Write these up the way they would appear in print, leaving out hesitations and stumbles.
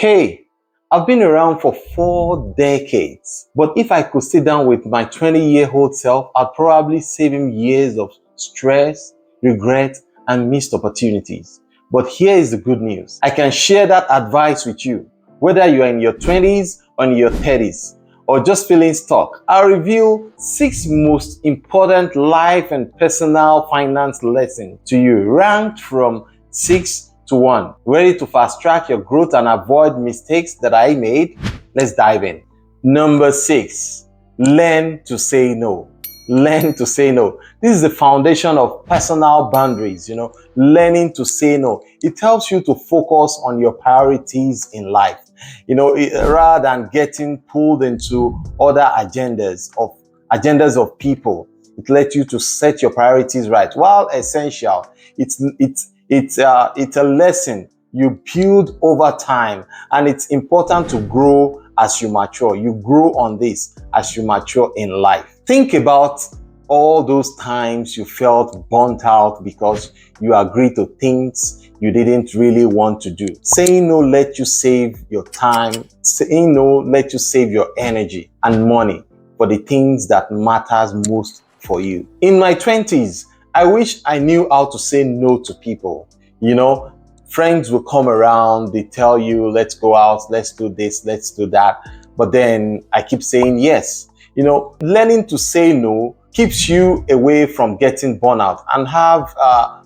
Okay, I've been around for 4 decades, but if I could sit down with my 20-year-old self, I'd probably save him years of stress, regret, and missed opportunities. But here is the good news. I can share that advice with you, whether you're in your 20s or in your 30s, or just feeling stuck. I'll reveal 6 most important life and personal finance lessons to you, ranked from 6 to 1. Ready to fast track your growth and avoid mistakes that I made? Let's dive in. Number 6, learn to say no. Learn to say no. This is the foundation of personal boundaries, learning to say no. It helps you to focus on your priorities in life, rather than getting pulled into other agendas of people. It lets you to set your priorities right. While essential, it's a lesson you build over time, and it's important to grow as you mature. You grow on this as you mature in life. Think about all those times you felt burnt out because you agreed to things you didn't really want to do. Saying no let you save your time. Saying no let you save your energy and money for the things that matters most for you. In my 20s, I wish I knew how to say no to people. Friends will come around, they tell you, let's go out, let's do this, let's do that. But then I keep saying yes. Learning to say no keeps you away from getting burnout and have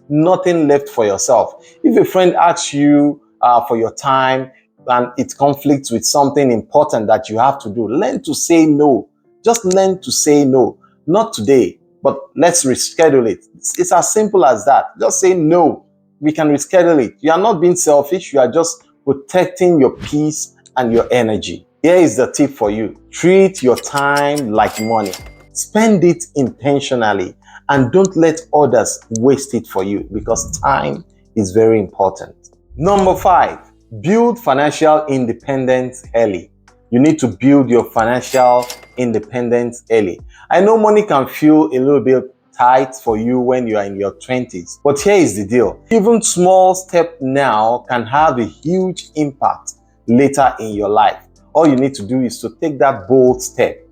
nothing left for yourself. If a friend asks you for your time and it conflicts with something important that you have to do, learn to say no. Just learn to say no. Not today, but let's reschedule it. It's as simple as that. Just say no. We can reschedule it. You are not being selfish. You are just protecting your peace and your energy. Here is the tip for you. Treat your time like money. Spend it intentionally and don't let others waste it for you, because time is very important. Number 5, build financial independence early. You need to build your financial independence early. I know money can feel a little bit tight for you when you are in your 20s, but here is the deal. Even small step now can have a huge impact later in your life. All you need to do is to take that bold step.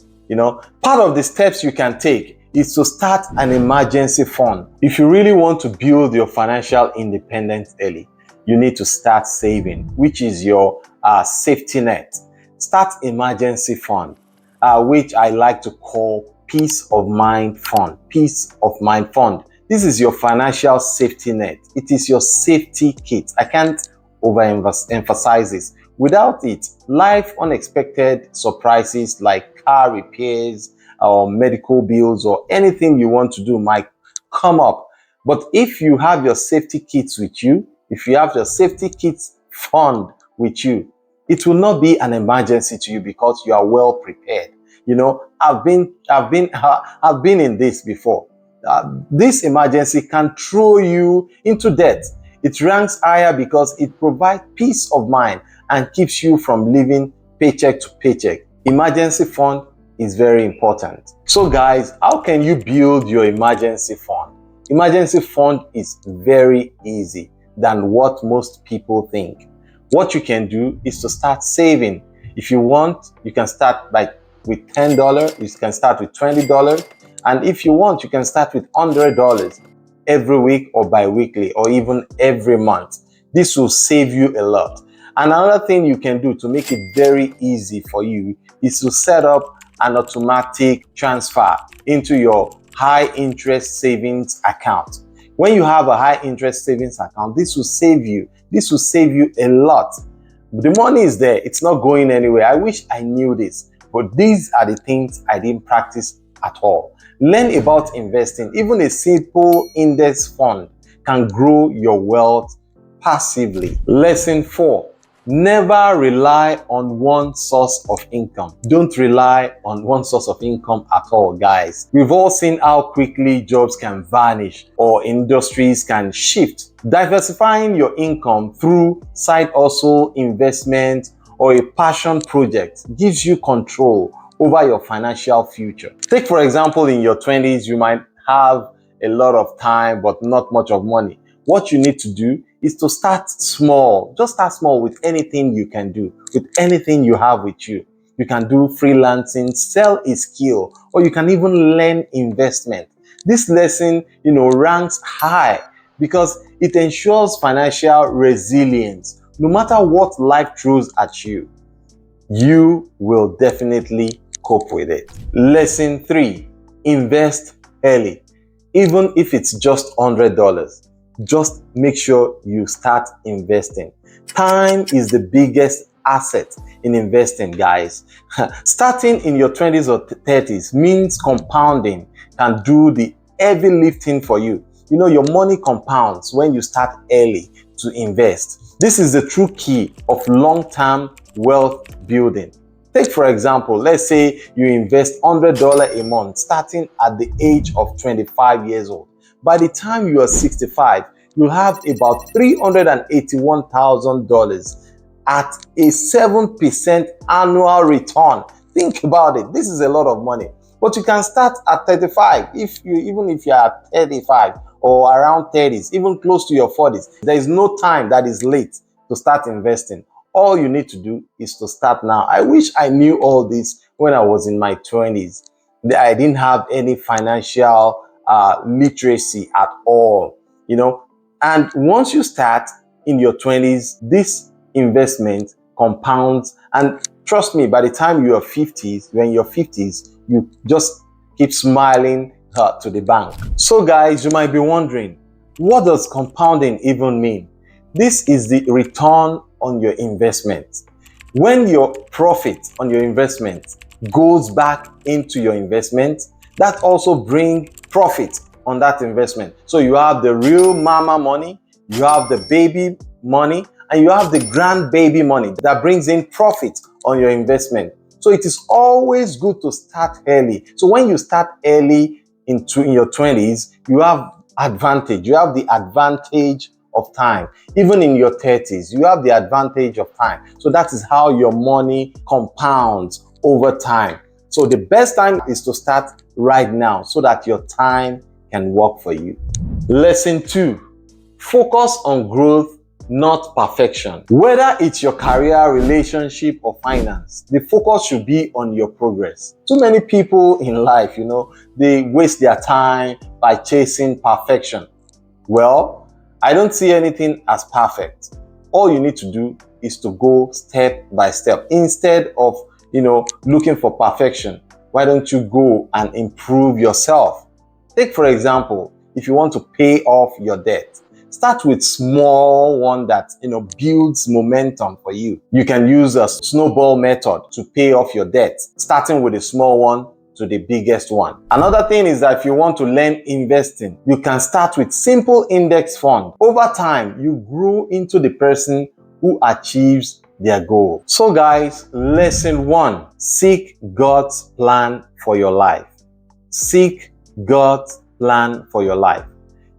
Part of the steps you can take is to start an emergency fund. If you really want to build your financial independence early, you need to start saving, which is your safety net. Start emergency fund, which I like to call Peace of Mind Fund. Peace of Mind Fund. This is your financial safety net. It is your safety kit. I can't overemphasize this. Without it, life unexpected surprises like car repairs or medical bills or anything you want to do might come up. But if you have your safety kits with you, if you have your safety kits fund with you, it will not be an emergency to you because you are well prepared. I've been in this before. This emergency can throw you into debt. It ranks higher because it provides peace of mind and keeps you from living paycheck to paycheck. Emergency fund is very important. So guys, how can you build your emergency fund? Emergency fund is very easy than what most people think. What you can do is to start saving. If you want, you can start with $10, you can start with $20, and if you want, you can start with $100 every week or bi-weekly or even every month. This will save you a lot. And another thing you can do to make it very easy for you is to set up an automatic transfer into your high interest savings account. When you have a high interest savings account, this will save you a lot. The money is there, it's not going anywhere. I wish I knew this, but these are the things I didn't practice at all. Learn about investing. Even a simple index fund can grow your wealth passively. Lesson 4. Never rely on one source of income. Don't rely on one source of income at all, guys. We've all seen how quickly jobs can vanish or industries can shift. Diversifying your income through side hustle, investment, or a passion project gives you control over your financial future. Take, for example, in your 20s, you might have a lot of time but not much of money. What you need to do is to start small. Just start small with anything you can do, with anything you have with you. You can do freelancing, sell a skill, or you can even learn investment. This lesson, ranks high because it ensures financial resilience. No matter what life throws at you, you will definitely cope with it. Lesson 3, invest early. Even if it's just $100, just make sure you start investing. Time is the biggest asset in investing, guys. Starting in your 20s or 30s means compounding can do the heavy lifting for you. Your money compounds when you start early to invest. This is the true key of long-term wealth building. Take for example, let's say you invest $100 a month starting at the age of 25 years old. By the time you are 65, you'll have about $381,000 at a 7% annual return. Think about it. This is a lot of money. But you can start at 35 even if you are at 35 or around 30s, even close to your 40s. There is no time that is late to start investing. All you need to do is to start now. I wish I knew all this when I was in my 20s. I didn't have any financial literacy at all, And once you start in your 20s, this investment compounds. And trust me, by the time you are 50s, you're in your 50s, you just keep smiling to the bank. So guys, you might be wondering, what does compounding even mean? This is the return on your investment. When your profit on your investment goes back into your investment, that also brings profit on that investment. So you have the real mama money, you have the baby money, and you have the grandbaby money that brings in profit on your investment. So it is always good to start early. So when you start early in your 20s, you have advantage. You have the advantage of time. Even in your 30s, you have the advantage of time. So that is how your money compounds over time. So the best time is to start right now so that your time can work for you. Lesson 2, focus on growth, not perfection. Whether it's your career, relationship, or finance, the focus should be on your progress. Too many people in life, they waste their time by chasing perfection. Well, I don't see anything as perfect. All you need to do is to go step by step. Instead of, looking for perfection, why don't you go and improve yourself? Take for example, if you want to pay off your debt, start with small one that, builds momentum for you. You can use a snowball method to pay off your debt, starting with a small one to the biggest one. Another thing is that if you want to learn investing, you can start with simple index fund. Over time, you grow into the person who achieves their goal. So guys, lesson 1, seek God's plan for your life. Seek God's plan for your life.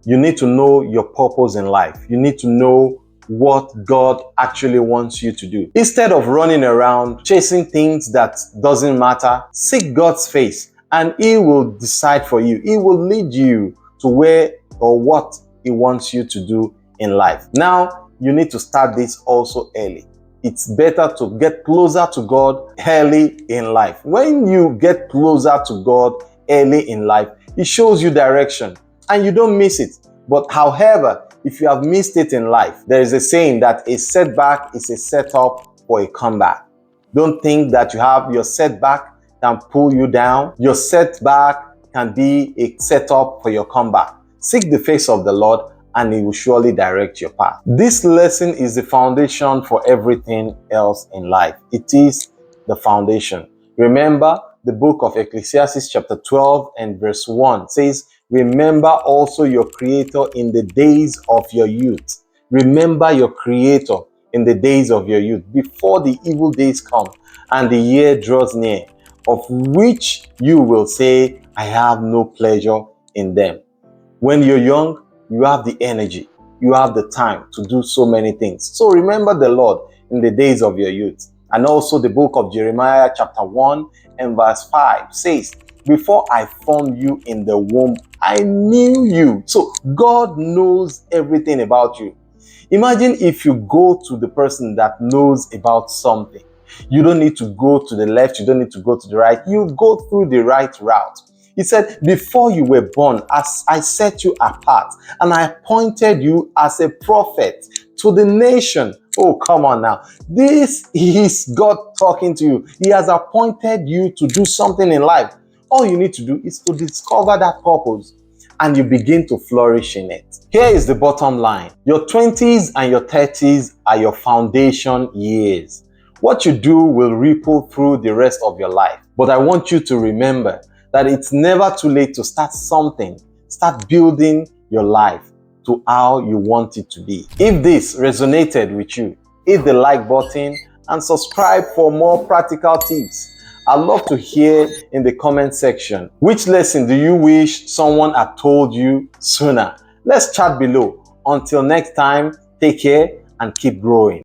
You need to know your purpose in life. You need to know what God actually wants you to do. Instead of running around chasing things that doesn't matter, seek God's face and He will decide for you. He will lead you to where or what He wants you to do in life. Now, you need to start this also early. It's better to get closer to God early in life. When you get closer to God early in life, He shows you direction and you don't miss it. But however, if you have missed it in life, there is a saying that a setback is a setup for a comeback. Don't think that you have your setback can pull you down. Your setback can be a setup for your comeback. Seek the face of the Lord and He will surely direct your path. This lesson is the foundation for everything else in life. It is the foundation. Remember, the book of Ecclesiastes chapter 12 and verse 1 says, remember also your Creator in the days of your youth. Remember your Creator in the days of your youth, before the evil days come and the year draws near, of which you will say, I have no pleasure in them. When you're young, you have the energy, you have the time to do so many things. So remember the Lord in the days of your youth. And also the book of Jeremiah chapter 1 and verse 5 says, before I formed you in the womb, I knew you. So God knows everything about you. Imagine if you go to the person that knows about something. You don't need to go to the left, you don't need to go to the right. You go through the right route. He said, before you were born, as I set you apart, and I appointed you as a prophet to the nation. Oh, come on now. This is God talking to you. He has appointed you to do something in life. All you need to do is to discover that purpose, and you begin to flourish in it. Here is the bottom line. Your 20s and your 30s are your foundation years. What you do will ripple through the rest of your life. But I want you to remember that it's never too late to start something. Start building your life to how you want it to be. If this resonated with you, hit the like button and subscribe for more practical tips. I'd love to hear in the comment section, which lesson do you wish someone had told you sooner? Let's chat below. Until next time, take care and keep growing.